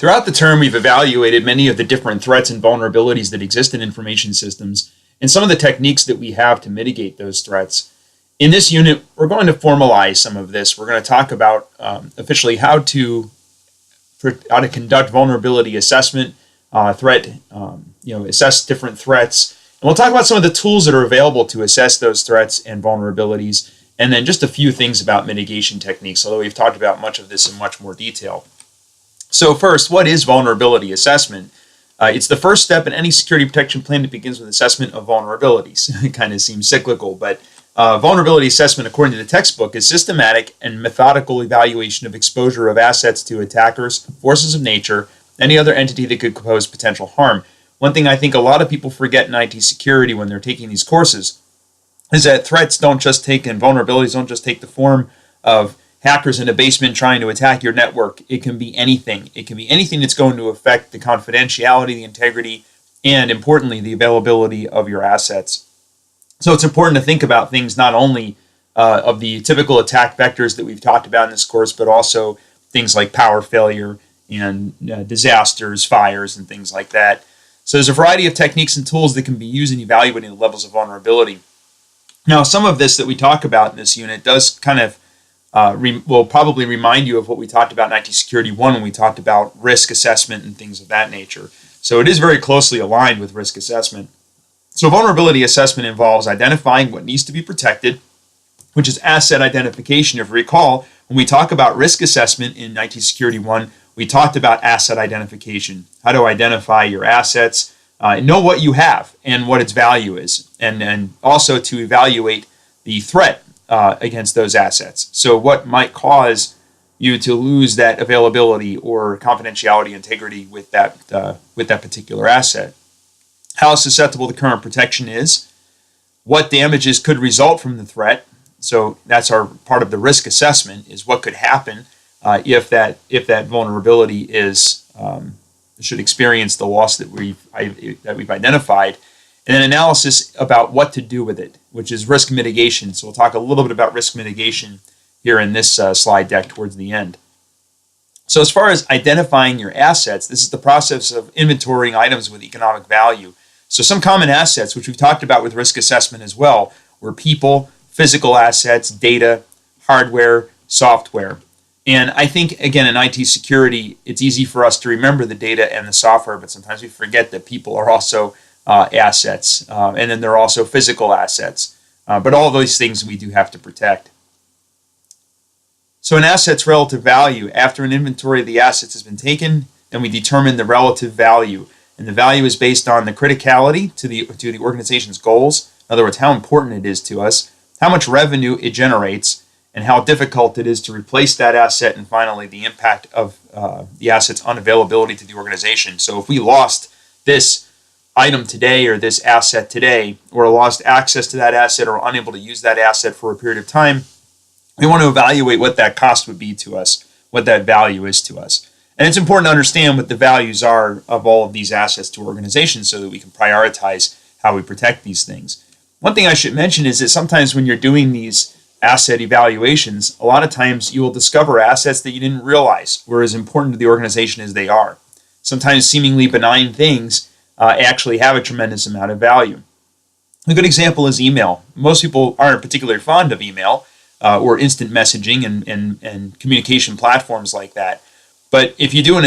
Throughout the term, we've evaluated many of the different threats and vulnerabilities that exist in information systems and some of the techniques that we have to mitigate those threats. In this unit, we're going to formalize some of this. We're going to talk about officially how to conduct vulnerability assessment, assess different threats. And we'll talk about some of the tools that are available to assess those threats and vulnerabilities, and then just a few things about mitigation techniques, although we've talked about much of this in much more detail. So first, what is vulnerability assessment? It's the first step in any security protection plan that begins with assessment of vulnerabilities. It kind of seems cyclical, but vulnerability assessment, according to the textbook, is systematic and methodical evaluation of exposure of assets to attackers, forces of nature, any other entity that could pose potential harm. One thing I think a lot of people forget in IT security when they're taking these courses is that threats don't just take, and vulnerabilities don't just take the form of hackers in a basement trying to attack your network. It can be anything. It can be anything that's going to affect the confidentiality, the integrity, and importantly, the availability of your assets. So it's important to think about things not only of the typical attack vectors that we've talked about in this course, but also things like power failure and disasters, fires, and things like that. So there's a variety of techniques and tools that can be used in evaluating the levels of vulnerability. Now, some of this that we talk about in this unit does kind of will probably remind you of what we talked about in IT Security 1 when we talked about risk assessment and things of that nature. So it is very closely aligned with risk assessment. So vulnerability assessment involves identifying what needs to be protected, which is asset identification. If you recall, when we talk about risk assessment in IT Security 1, we talked about asset identification, how to identify your assets, know what you have and what its value is, and also to evaluate the threat against those assets. So what might cause you to lose that availability or confidentiality, integrity with that particular asset? How susceptible the current protection is, what damages could result from the threat. So that's our part of the risk assessment, is what could happen if that vulnerability should experience the loss that we've identified. And then analysis about what to do with it, which is risk mitigation. So we'll talk a little bit about risk mitigation here in this slide deck towards the end. So as far as identifying your assets, this is the process of inventorying items with economic value. So some common assets, which we've talked about with risk assessment as well, were people, physical assets, data, hardware, software. And I think, again, in IT security, it's easy for us to remember the data and the software, but sometimes we forget that people are also assets, and then there are also physical assets. But all those things we do have to protect. So an asset's relative value, after an inventory of the assets has been taken, then we determine the relative value. And the value is based on the criticality to the organization's goals. In other words, how important it is to us, how much revenue it generates, and how difficult it is to replace that asset, and finally the impact of the asset's unavailability to the organization. So if we lost this item today or this asset today, or lost access to that asset or unable to use that asset for a period of time, we want to evaluate what that cost would be to us, what that value is to us. And it's important to understand what the values are of all of these assets to organizations so that we can prioritize how we protect these things. One thing I should mention is that sometimes when you're doing these asset evaluations, a lot of times you will discover assets that you didn't realize were as important to the organization as they are. Sometimes seemingly benign things actually have a tremendous amount of value. A good example is email. Most people aren't particularly fond of email or instant messaging and communication platforms like that. But if you do an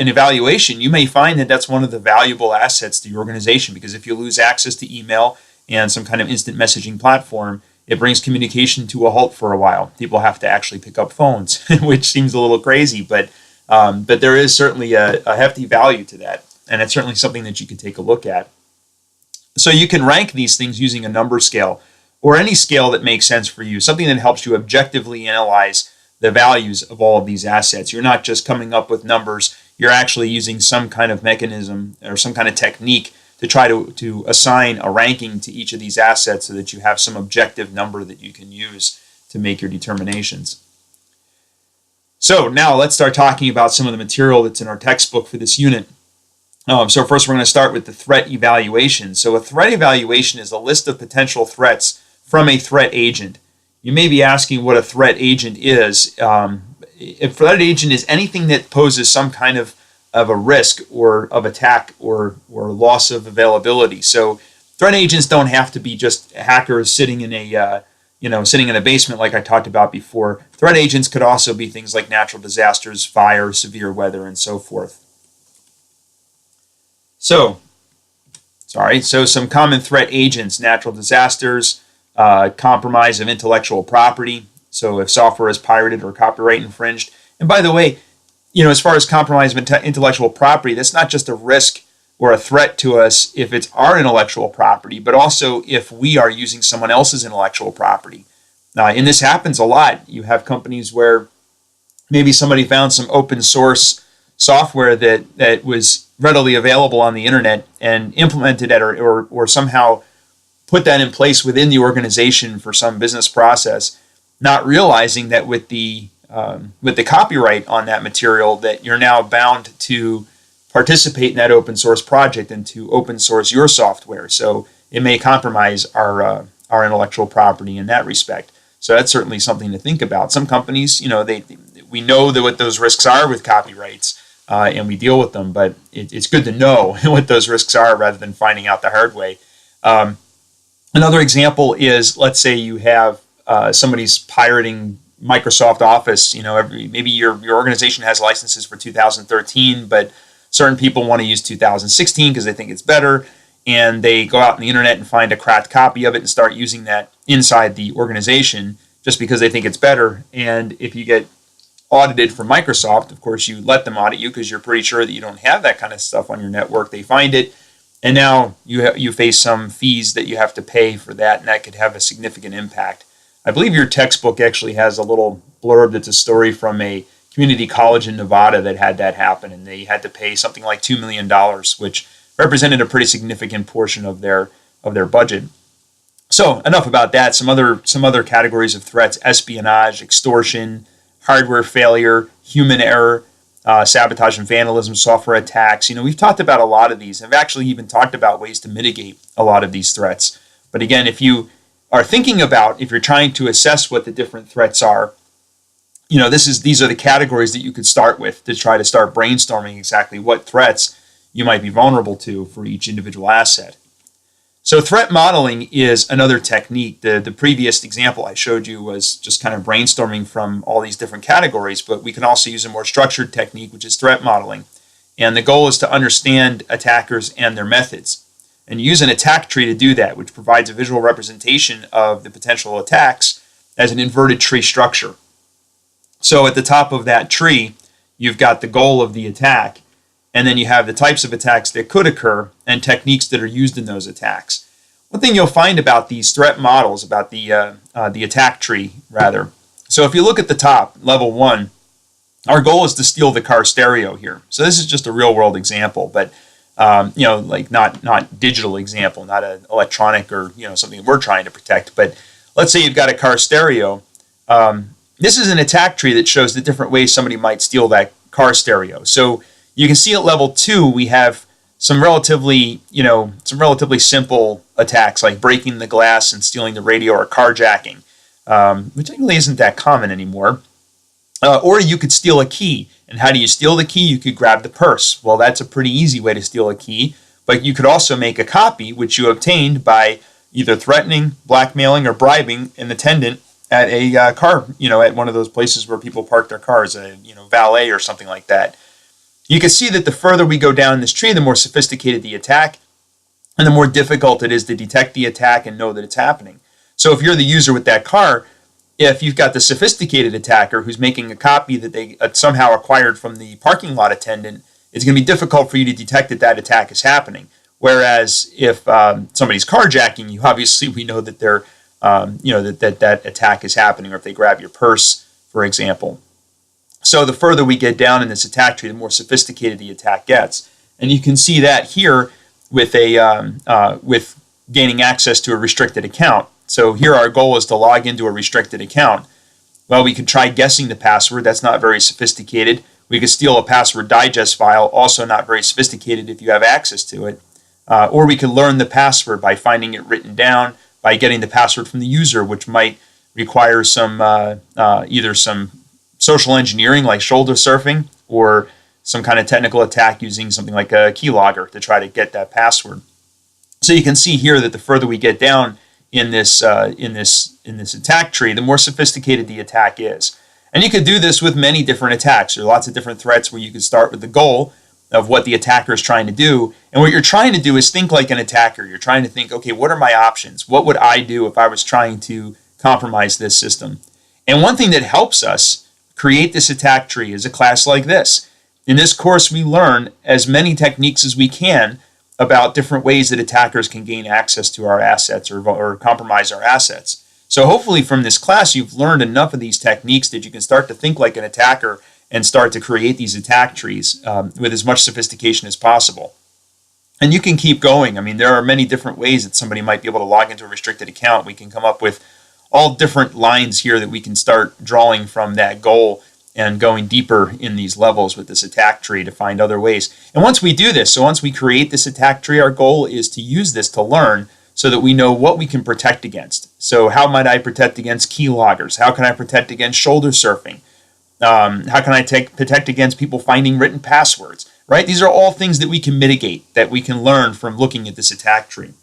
evaluation, you may find that that's one of the valuable assets to your organization, because if you lose access to email and some kind of instant messaging platform, it brings communication to a halt for a while. People have to actually pick up phones, which seems a little crazy, but there is certainly a hefty value to that. And it's certainly something that you can take a look at. So you can rank these things using a number scale or any scale that makes sense for you, something that helps you objectively analyze the values of all of these assets. You're not just coming up with numbers, you're actually using some kind of mechanism or some kind of technique to try to assign a ranking to each of these assets so that you have some objective number that you can use to make your determinations. So now let's start talking about some of the material that's in our textbook for this unit. So first we're going to start with the threat evaluation. So a threat evaluation is a list of potential threats from a threat agent. You may be asking what a threat agent is. A threat agent is anything that poses some kind of of a risk or of attack or loss of availability. So threat agents don't have to be just hackers sitting in a sitting in a basement like I talked about before. Threat agents could also be things like natural disasters, fire, severe weather, and so forth. So some common threat agents: natural disasters, compromise of intellectual property. So if software is pirated or copyright infringed. And by the way, as far as compromise of intellectual property, that's not just a risk or a threat to us if it's our intellectual property, but also if we are using someone else's intellectual property. And this happens a lot. You have companies where maybe somebody found some open source software that was readily available on the internet and implemented it or somehow put that in place within the organization for some business process, not realizing that with the copyright on that material that you're now bound to participate in that open source project and to open source your software. So it may compromise our intellectual property in that respect. So that's certainly something to think about. Some companies, we know what those risks are with copyrights, and we deal with them, but it's good to know what those risks are rather than finding out the hard way. Another example is, let's say you have somebody's pirating Microsoft Office. Maybe your organization has licenses for 2013, but certain people want to use 2016 because they think it's better, and they go out on the internet and find a cracked copy of it and start using that inside the organization just because they think it's better. And if you get audited from Microsoft, of course, you let them audit you because you're pretty sure that you don't have that kind of stuff on your network. They find it, and now you face some fees that you have to pay for that, and that could have a significant impact. I believe your textbook actually has a little blurb that's a story from a community college in Nevada that had that happen, and they had to pay something like $2 million, which represented a pretty significant portion of their budget. So enough about that. Some other categories of threats: espionage, extortion, hardware failure, human error, sabotage and vandalism, software attacks. We've talked about a lot of these. I've actually even talked about ways to mitigate a lot of these threats. But again, if you are thinking about, if you're trying to assess what the different threats are, these are the categories that you could start with to try to start brainstorming exactly what threats you might be vulnerable to for each individual asset. So threat modeling is another technique. The previous example I showed you was just kind of brainstorming from all these different categories, but we can also use a more structured technique, which is threat modeling. And the goal is to understand attackers and their methods, and use an attack tree to do that, which provides a visual representation of the potential attacks as an inverted tree structure. So at the top of that tree, you've got the goal of the attack, and then you have the types of attacks that could occur and techniques that are used in those attacks. One thing you'll find about these threat models, about the attack tree, rather. So if you look at the top, level 1, our goal is to steal the car stereo here. So this is just a real-world example, but like not digital example, not an electronic or something we're trying to protect. But let's say you've got a car stereo. This is an attack tree that shows the different ways somebody might steal that car stereo. So you can see at level 2 we have some relatively simple attacks like breaking the glass and stealing the radio or carjacking, which really isn't that common anymore. Or you could steal a key. And how do you steal the key? You could grab the purse. Well, that's a pretty easy way to steal a key, but you could also make a copy, which you obtained by either threatening, blackmailing, or bribing an attendant at a car, at one of those places where people park their cars, valet or something like that. You can see that the further we go down this tree, the more sophisticated the attack, and the more difficult it is to detect the attack and know that it's happening. So if you're the user with that car, if you've got the sophisticated attacker who's making a copy that they somehow acquired from the parking lot attendant, it's going to be difficult for you to detect that attack is happening. Whereas if somebody's carjacking you, obviously we know that they're, that attack is happening, or if they grab your purse, for example. So the further we get down in this attack tree, the more sophisticated the attack gets, and you can see that here with with gaining access to a restricted account. So here our goal is to log into a restricted account. Well, we could try guessing the password. That's not very sophisticated. We could steal a password digest file, also not very sophisticated if you have access to it. Or we could learn the password by finding it written down, by getting the password from the user, which might require some either some social engineering like shoulder surfing, or some kind of technical attack using something like a keylogger to try to get that password. So you can see here that the further we get down in this attack tree, the more sophisticated the attack is. And you could do this with many different attacks. There are lots of different threats where you could start with the goal of what the attacker is trying to do. And what you're trying to do is think like an attacker. You're trying to think, okay, what are my options? What would I do if I was trying to compromise this system? And one thing that helps us create this attack tree is a class like this. In this course, we learn as many techniques as we can about different ways that attackers can gain access to our assets or compromise our assets. So hopefully from this class, you've learned enough of these techniques that you can start to think like an attacker and start to create these attack trees with as much sophistication as possible. And you can keep going. I mean, there are many different ways that somebody might be able to log into a restricted account. We can come up with all different lines here that we can start drawing from that goal and going deeper in these levels with this attack tree to find other ways. And once we do this, so once we create this attack tree, our goal is to use this to learn so that we know what we can protect against. So how might I protect against keyloggers? How can I protect against shoulder surfing? How can I protect against people finding written passwords? Right? These are all things that we can mitigate, that we can learn from looking at this attack tree.